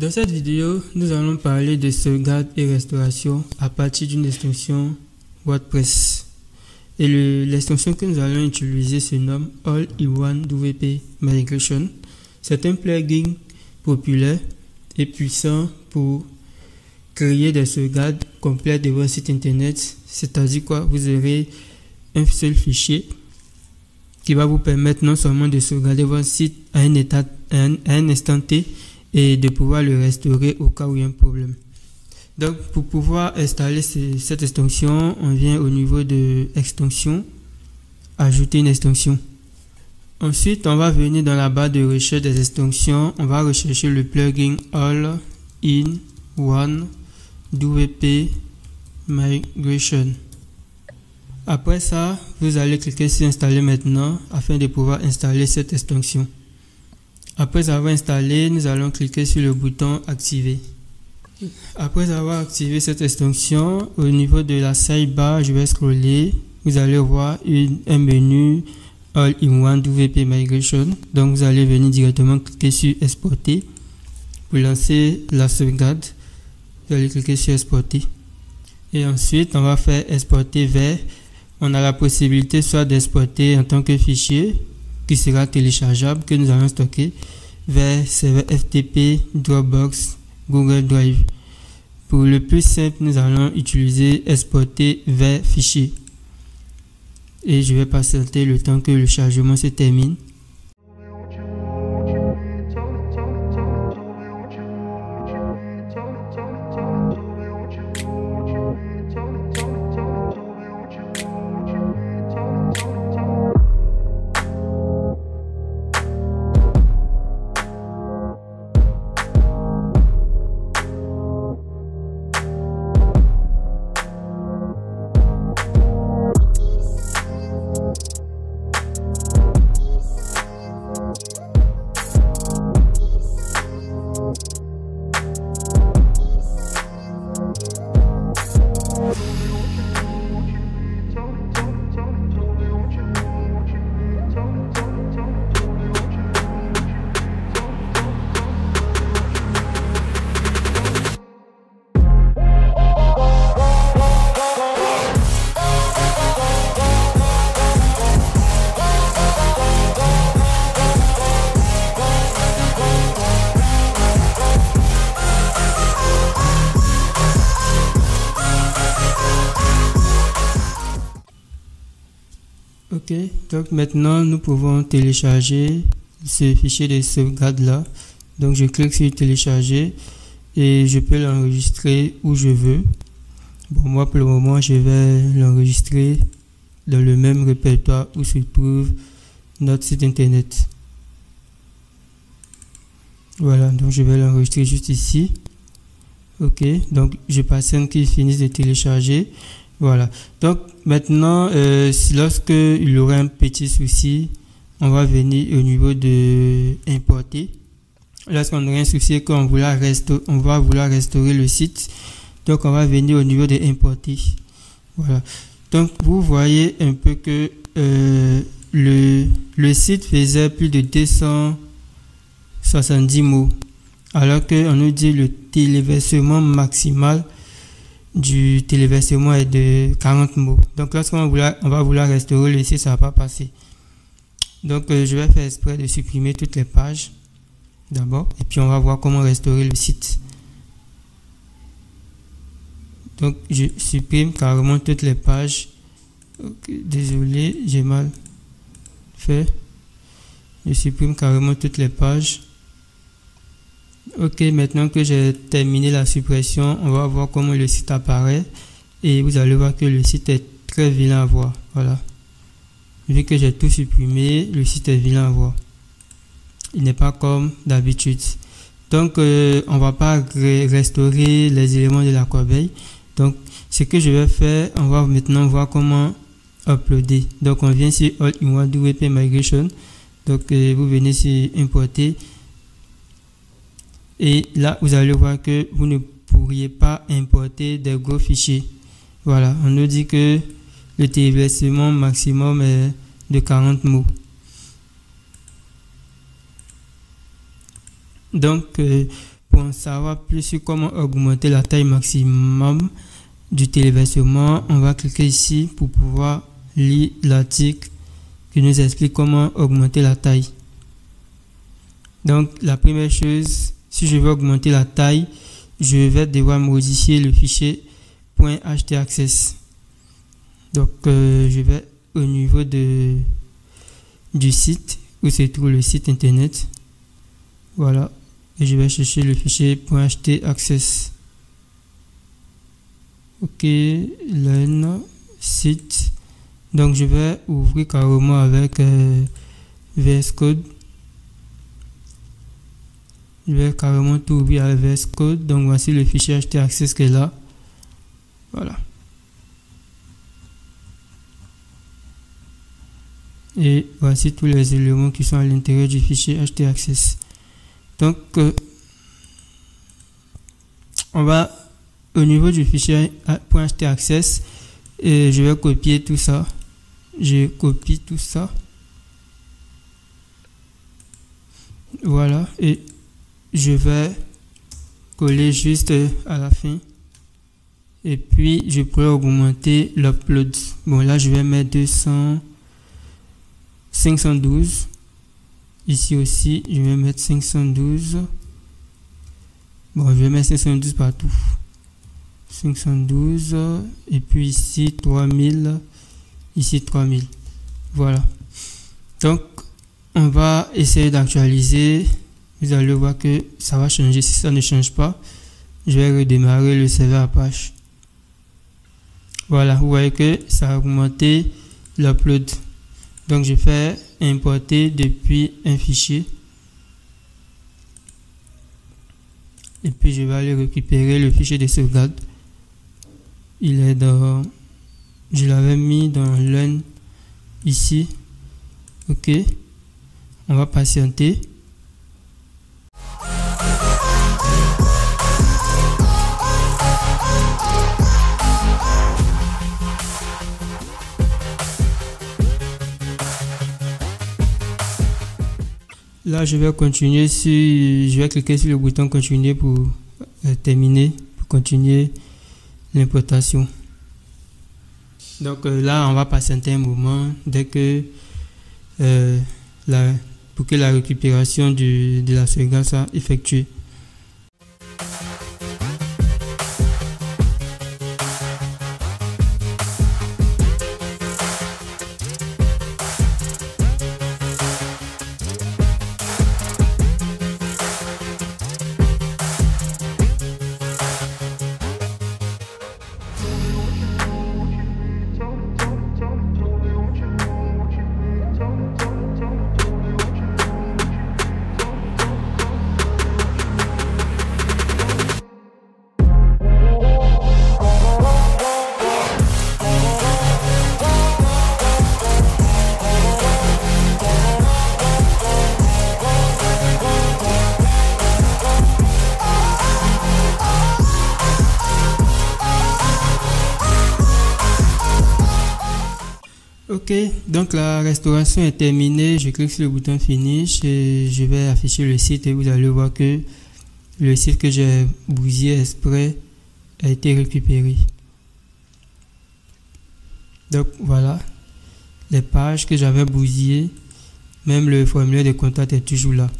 Dans cette vidéo, nous allons parler de sauvegarde et restauration à partir d'une extension WordPress. Et l'extension que nous allons utiliser se nomme All-in-One WP Migration. C'est un plugin populaire et puissant pour créer des sauvegardes complètes de votre site internet. C'est-à-dire quoi? Vous aurez un seul fichier qui va vous permettre non seulement de sauvegarder votre site à un instant T et de pouvoir le restaurer au cas où il y a un problème. Donc pour pouvoir installer cette extension, on vient au niveau de extension, ajouter une extension. Ensuite, on va venir dans la barre de recherche des extensions, on va rechercher le plugin All-in-One WP Migration. Après ça, vous allez cliquer sur installer maintenant afin de pouvoir installer cette extension. Après avoir installé, nous allons cliquer sur le bouton activer. Après avoir activé cette extension, au niveau de la sidebar, je vais scroller. Vous allez voir un menu All-in-One WP Migration. Donc vous allez venir directement cliquer sur exporter pour lancer la sauvegarde. Vous allez cliquer sur exporter. Et ensuite, on va faire exporter vers. On a la possibilité soit d'exporter en tant que fichier qui sera téléchargeable, que nous allons stocker vers serveur FTP, Dropbox, Google Drive. Pour le plus simple, nous allons utiliser exporter vers fichier. Et je vais patienter le temps que le chargement se termine. Ok, donc maintenant nous pouvons télécharger ce fichier de sauvegarde là. Donc je clique sur télécharger et je peux l'enregistrer où je veux. Bon, moi pour le moment je vais l'enregistrer dans le même répertoire où se trouve notre site internet. Voilà, donc je vais l'enregistrer juste ici. Ok, donc je patiente qu'il finisse de télécharger. Voilà, donc maintenant, lorsque il y aura un petit souci, on va venir au niveau de importer. Lorsqu'on aura un souci et qu'on va vouloir restaurer le site, donc on va venir au niveau de importer. Voilà, donc vous voyez un peu que le site faisait plus de 270 mots, alors qu'on nous dit le téléversement maximal du téléversement est de 40 mots. Donc lorsqu'on va vouloir restaurer le site, ça va pas passer. Donc je vais faire exprès de supprimer toutes les pages d'abord et puis on va voir comment restaurer le site. Donc je supprime carrément toutes les pages. Okay, désolé, j'ai mal fait. Je supprime carrément toutes les pages. Ok, maintenant que j'ai terminé la suppression, on va voir comment le site apparaît et vous allez voir que le site est très vilain à voir. Voilà, vu que j'ai tout supprimé, le site est vilain à voir. Il n'est pas comme d'habitude. Donc on va pas restaurer les éléments de la corbeille. Donc ce que je vais faire, on va maintenant voir comment uploader. Donc on vient sur All-in-One WP Migration. Donc vous venez sur importer. Et là, vous allez voir que vous ne pourriez pas importer des gros fichiers. Voilà, on nous dit que le téléversement maximum est de 40 mots. Donc, pour en savoir plus sur comment augmenter la taille maximum du téléversement, on va cliquer ici pour pouvoir lire l'article qui nous explique comment augmenter la taille. Donc la première chose, si je veux augmenter la taille, je vais devoir modifier le fichier .htaccess. Donc je vais au niveau du site où se trouve le site internet. Voilà, et je vais chercher le fichier .htaccess. Ok, learn site. Donc je vais ouvrir carrément avec VS Code. Je vais carrément tout ouvrir avec VS Code. Donc voici le fichier htaccess qui est là. Voilà. Et voici tous les éléments qui sont à l'intérieur du fichier htaccess. Donc on va au niveau du fichier .htaccess et je vais copier tout ça. Je copie tout ça. Voilà, et je vais coller juste à la fin. Et puis je pourrais augmenter l'upload. Bon, là je vais mettre 512. Ici aussi je vais mettre 512. Bon, je vais mettre 512 partout. 512, et puis ici 3000, ici 3000. Voilà. Donc on va essayer d'actualiser. Vous allez voir que ça va changer. Si ça ne change pas, je vais redémarrer le serveur Apache. Voilà, vous voyez que ça a augmenté l'upload. Donc je fais importer depuis un fichier. Et puis je vais aller récupérer le fichier de sauvegarde. Il est dans, je l'avais mis dans Learn ici. Ok, on va patienter. Là je vais continuer je vais cliquer sur le bouton continuer pour terminer, pour continuer l'importation. Donc là on va patienter un moment dès que pour que la récupération de la sauvegarde soit effectuée. Ok, donc la restauration est terminée. Je clique sur le bouton finish et je vais afficher le site et vous allez voir que le site que j'ai bousillé exprès a été récupéré. Donc voilà, les pages que j'avais bousillées, même le formulaire de contact est toujours là.